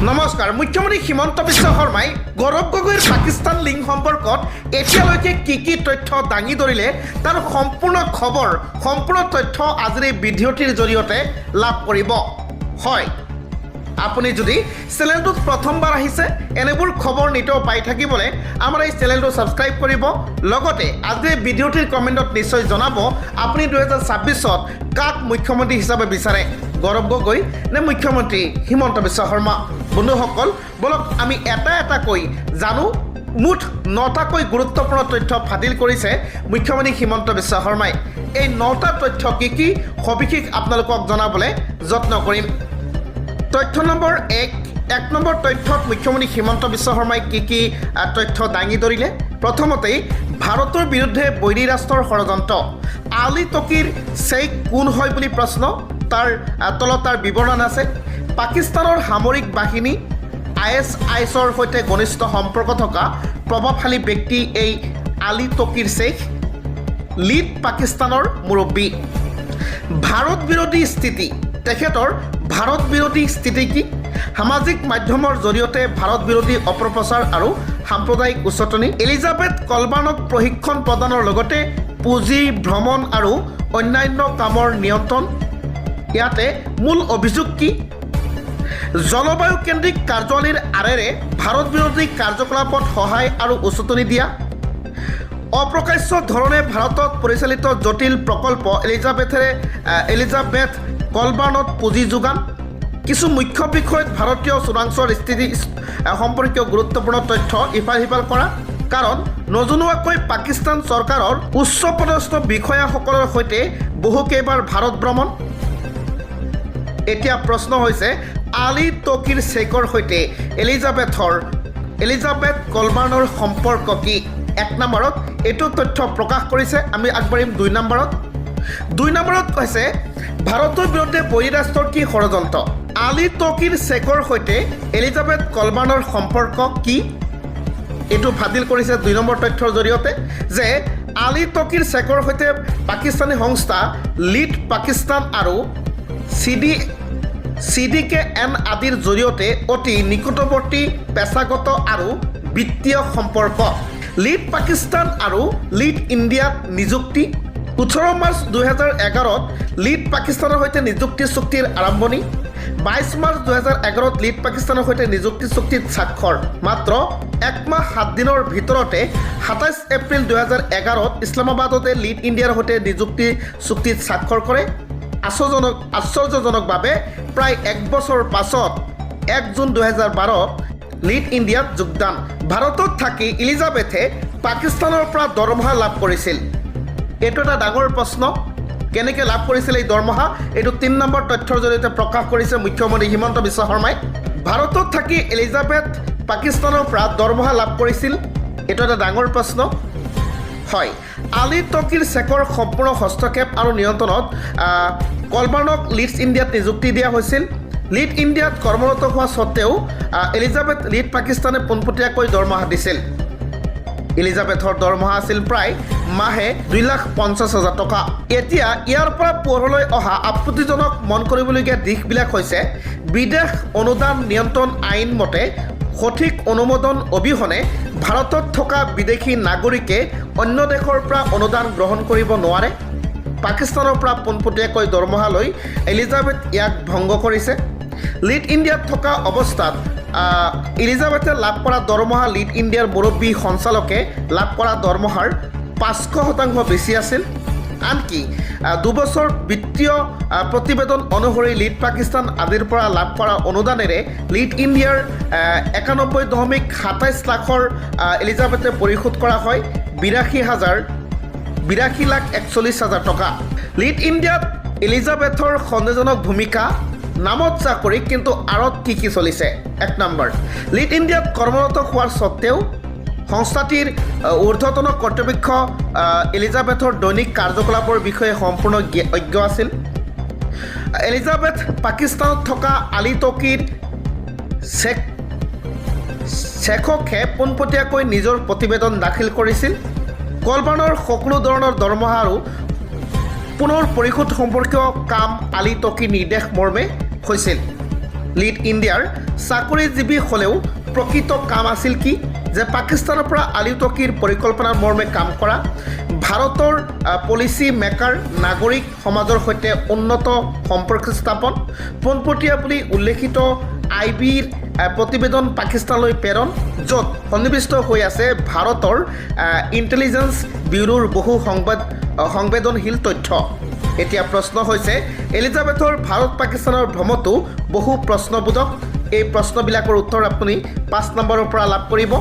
নমস্কাৰ মুখ্যমন্ত্ৰী হিমন্ত বিশ্ব শৰ্মাই গৌৰৱ গগৈৰ পাকিস্তান লিংক সম্পৰ্কত এতিয়ালৈকে কি তথ্য দাঙি ধৰিলে তাৰ সম্পূৰ্ণ খবৰ সম্পূৰ্ণ তথ্য আজিৰ এই ভিডিঅ'টিৰ জৰিয়তে লাভ কৰিব হয় আপুনি যদি চেনেলটোত প্ৰথমবাৰ আহিছে এনেবোৰ খবৰ নিতৌ পাই থাকিবলৈ আমাৰ এই চেনেলটো সাবস্ক্ৰাইব কৰিব লগতে আজিৰ ভিডিঅ'টিৰ কমেণ্টত নিশ্চয় জনাব আপুনি 2026ত কাক মুখ্যমন্ত্ৰী হিচাপে বিচাৰে গৌৰৱ গগৈ নে মুখ্যমন্ত্ৰী হিমন্ত বিশ্ব শৰ্মা বন্ধুসকল বলক আমি এটা কৈ জানো মুঠ 9টাকৈ গুৰুত্বপূৰ্ণ তথ্য ফাদিল কৰিছে মুখ্যমন্ত্ৰী হিমন্ত বিশ্ব শৰ্মাই এই 9টা তথ্য কি সবিশেষ আপোনালোকক জনাবলৈ যত্ন কৰিম তথ্য নম্বৰ 1 নম্বৰ তথ্যত মুখ্যমন্ত্ৰী হিমন্ত বিশ্ব শৰ্মাই কি তথ্য দাঙি ধৰিলে প্ৰথমতেই ভাৰতৰ বিৰুদ্ধে বৈৰী ৰাষ্ট্ৰৰ ষড়যন্ত্ৰ আলী তকিৰ শ্বেইখ কোন হয় বুলি প্ৰশ্ন তাৰ তলত তাৰ বিৱৰণ আছে পাকিস্তানৰ সামৰিক বাহিনী ISISৰ সৈতে ঘনিষ্ঠ সম্পৰ্ক থকা প্ৰভাৱশালী ব্যক্তি এই আলী তকিৰ শ্বেইখ লিড পাকিস্তানৰ মুৰব্বী ভাৰত বিৰোধী স্থিতি তেখেতৰ ভাৰত বিৰোধী স্থিতি কি সামাজিক মাধ্যমৰ জৰিয়তে ভাৰত বিৰোধী অপপ্ৰচাৰ আৰু সাম্প্ৰদায়িক উচতনি এলিজাবেথ কলবাৰ্নক প্ৰশিক্ষণ প্ৰদানৰ লগতে পুঁজি ভ্ৰমণ আৰু অন্যান্য কামৰ নিয়ন্ত্ৰণ ইয়াতে মূল অভিযোগ কি জলবায়ু কেন্দ্ৰিক কাৰ্যালয়ৰ আৰেৰে ভাৰত বিৰোধী কাৰ্যকলাপত সহায় আৰু উচতনি দিয়া অপ্ৰকাশ্য ধৰণে ভাৰতত পৰিচালিত জটিল প্ৰকল্প এলিজাবেথ কলবাৰ্নত পুঁজি যোগান কিছু মুখ্য বিষয়ত ভাৰতীয় চোৰাংচোৱাৰ স্থিতি সম্পৰ্কীয় গুৰুত্বপূৰ্ণ তথ্য ইফাল সিফাল কৰা কাৰণ নজনোৱাকৈ পাকিস্তান চৰকাৰৰ উচ্চপদস্থ বিষয়াসকলৰ সৈতে বহুকেইবাৰ ভাৰত ভ্ৰমণ এতিয়া প্ৰশ্ন হৈছে আলী তকিৰ শ্বেইখৰ সৈতে এলিজাবেথ কলবাৰ্নৰ সম্পৰ্ক কি 1 নম্বৰত এইটো তথ্য প্ৰকাশ কৰিছে আমি আগবাঢ়িম 2 নম্বৰত কৈছে ভাৰতৰ বিৰুদ্ধে বৈৰী ৰাষ্ট্ৰৰ কি ষড়যন্ত্ৰ আলী তকিৰ শ্বেইখৰ সৈতে এলিজাবেথ কলবাৰ্নৰ সম্পৰ্ক কি এইটো ফাদিল কৰিছে 2 নম্বৰ তথ্যৰ জৰিয়তে যে আলী তকিৰ শ্বেইখৰ সৈতে পাকিস্তানী সংস্থা লিড পাকিস্তান আৰু CDKN আদিৰ জৰিয়তে অতি নিকটৱৰ্তী পেছাগত আৰু বিত্তীয় সম্পৰ্ক লিড পাকিস্তান আৰু লিড ইণ্ডিয়াত নিযুক্তি 18 মাৰ্চ 2011ত লিড পাকিস্তানৰ সৈতে নিযুক্তি চুক্তিৰ আৰম্ভণি 22 মাৰ্চ 2011ত লিড পাকিস্তানৰ সৈতে নিযুক্তি চুক্তিত স্বাক্ষৰ মাত্ৰ 1 মাহ 7 দিনৰ ভিতৰতে 27 এপ্ৰিল 2011ত ইছলামাবাদতে লিড ইণ্ডিয়াৰ সৈতে নিযুক্তি চুক্তিত স্বাক্ষৰ কৰে আশ্চৰ্যজনকভাৱে প্ৰায় 1 বছৰ পাছত 1 জুন 2012 লিড ইণ্ডিয়াত যোগদান ভাৰতত থাকি এলিজাবেথে পাকিস্তানৰ পৰা দৰমহা লাভ কৰিছিল এইটো এটা ডাঙৰ প্ৰশ্ন কেনেকৈ লাভ কৰিছিল এই দৰমহা এইটো 3 নম্বৰ তথ্যৰ জৰিয়তে প্ৰকাশ কৰিছে মুখ্যমন্ত্ৰী হিমন্ত বিশ্ব শৰ্মাই ভাৰতত থাকি এলিজাবেথ পাকিস্তানৰ পৰা দৰমহা লাভ কৰিছিল এইটো এটা ডাঙৰ প্ৰশ্ন হয় আলী তকিৰ শ্বেইখৰ সম্পূৰ্ণ হস্তক্ষেপ আৰু নিয়ন্ত্ৰণত কলবাৰ্নক লিডছ ইণ্ডিয়াত নিযুক্তি দিয়া হৈছিল লিড ইণ্ডিয়াত কৰ্মৰত হোৱা স্বত্তেও এলিজাবেথ লিড পাকিস্তানে পোনপটীয়াকৈ দৰমহা দিছিল এলিজাবেথৰ দৰমহা আছিল প্ৰায় মাহে 2,50,000 টকা এতিয়া ইয়াৰ পৰা পোহৰলৈ অহা আপত্তিজনক মন কৰিবলগীয়া দিশবিলাক হৈছে বিদেশ অনুদান নিয়ন্ত্ৰণ আইন মতে সঠিক অনুমোদন অবিহনে ভাৰতত থকা বিদেশী নাগৰিকে অন্য দেশৰ পৰা অনুদান গ্ৰহণ কৰিব নোৱাৰে পাকিস্তানৰ পৰা পোনপটীয়াকৈ দৰমহা লৈ এলিজাবেথ ইয়াক ভংগ কৰিছে লিড ইণ্ডিয়াত থকা অৱস্থাত এলিজাবেথে লাভ কৰা দৰমহা লিড ইণ্ডিয়াৰ মুৰব্বী সঞ্চালকে লাভ কৰা দৰমহাৰ 500% বেছি আছিল আনকি 2 বছৰ বিত্তীয় প্ৰতিবেদন অনুসৰি লিড পাকিস্তান আদিৰ পৰা লাভ কৰা অনুদানেৰে লিড ইণ্ডিয়াৰ 91.27 লাখৰ এলিজাবেথে পৰিশোধ কৰা হয় 82,41,000 টকা লিড ইণ্ডিয়াত এলিজাবেথৰ সন্দেহজনক ভূমিকা নামত চাকৰি কিন্তু আঁৰত কি চলিছে 1 নম্বৰ লিড ইণ্ডিয়াত কৰ্মৰত হোৱাৰ স্বত্তেও সংস্থাটিৰ ঊৰ্ধ্বতন কৰ্তৃপক্ষ এলিজাবেথৰ দৈনিক কাৰ্যকলাপৰ বিষয়ে সম্পূৰ্ণ অজ্ঞ আছিল এলিজাবেথ পাকিস্তানত থকা আলী তকিৰ শ্বেইখকে পোনপটীয়াকৈ নিজৰ প্ৰতিবেদন দাখিল কৰিছিল কলবাৰ্নৰ সকলো ধৰণৰ দৰমহা আৰু পুনৰ পৰিশোধ সম্পৰ্কীয় কাম আলী তকিৰ নিৰ্দেশ মৰ্মে হৈছিল লিড ইণ্ডিয়াৰ চাকৰিজীৱী হ'লেও প্ৰকৃত কাম আছিল কি যে পাকিস্তানৰ পৰা আলিউটকীৰ পৰিকল্পনাৰ মৰ্মে কাম কৰা ভাৰতৰ পলিচি মেকাৰ নাগৰিক সমাজৰ সৈতে উন্নত সম্পৰ্ক স্থাপন পোনপটীয়া বুলি উল্লেখিত IBৰ প্ৰতিবেদন পাকিস্তানলৈ প্ৰেৰণ য'ত সন্নিৱিষ্ট হৈ আছে ভাৰতৰ ইণ্টেলিজেন্স ব্যুৰোৰ বহু সংবেদনশীল তথ্য। এতিয়া প্ৰশ্ন হৈছে এলিজাবেথৰ ভাৰত পাকিস্তানৰ ভ্ৰমণটো বহু প্ৰশ্নবোধক। এই প্ৰশ্নবিলাকৰ উত্তৰ আপুনি 5 নম্বৰৰ পৰা লাভ কৰিব।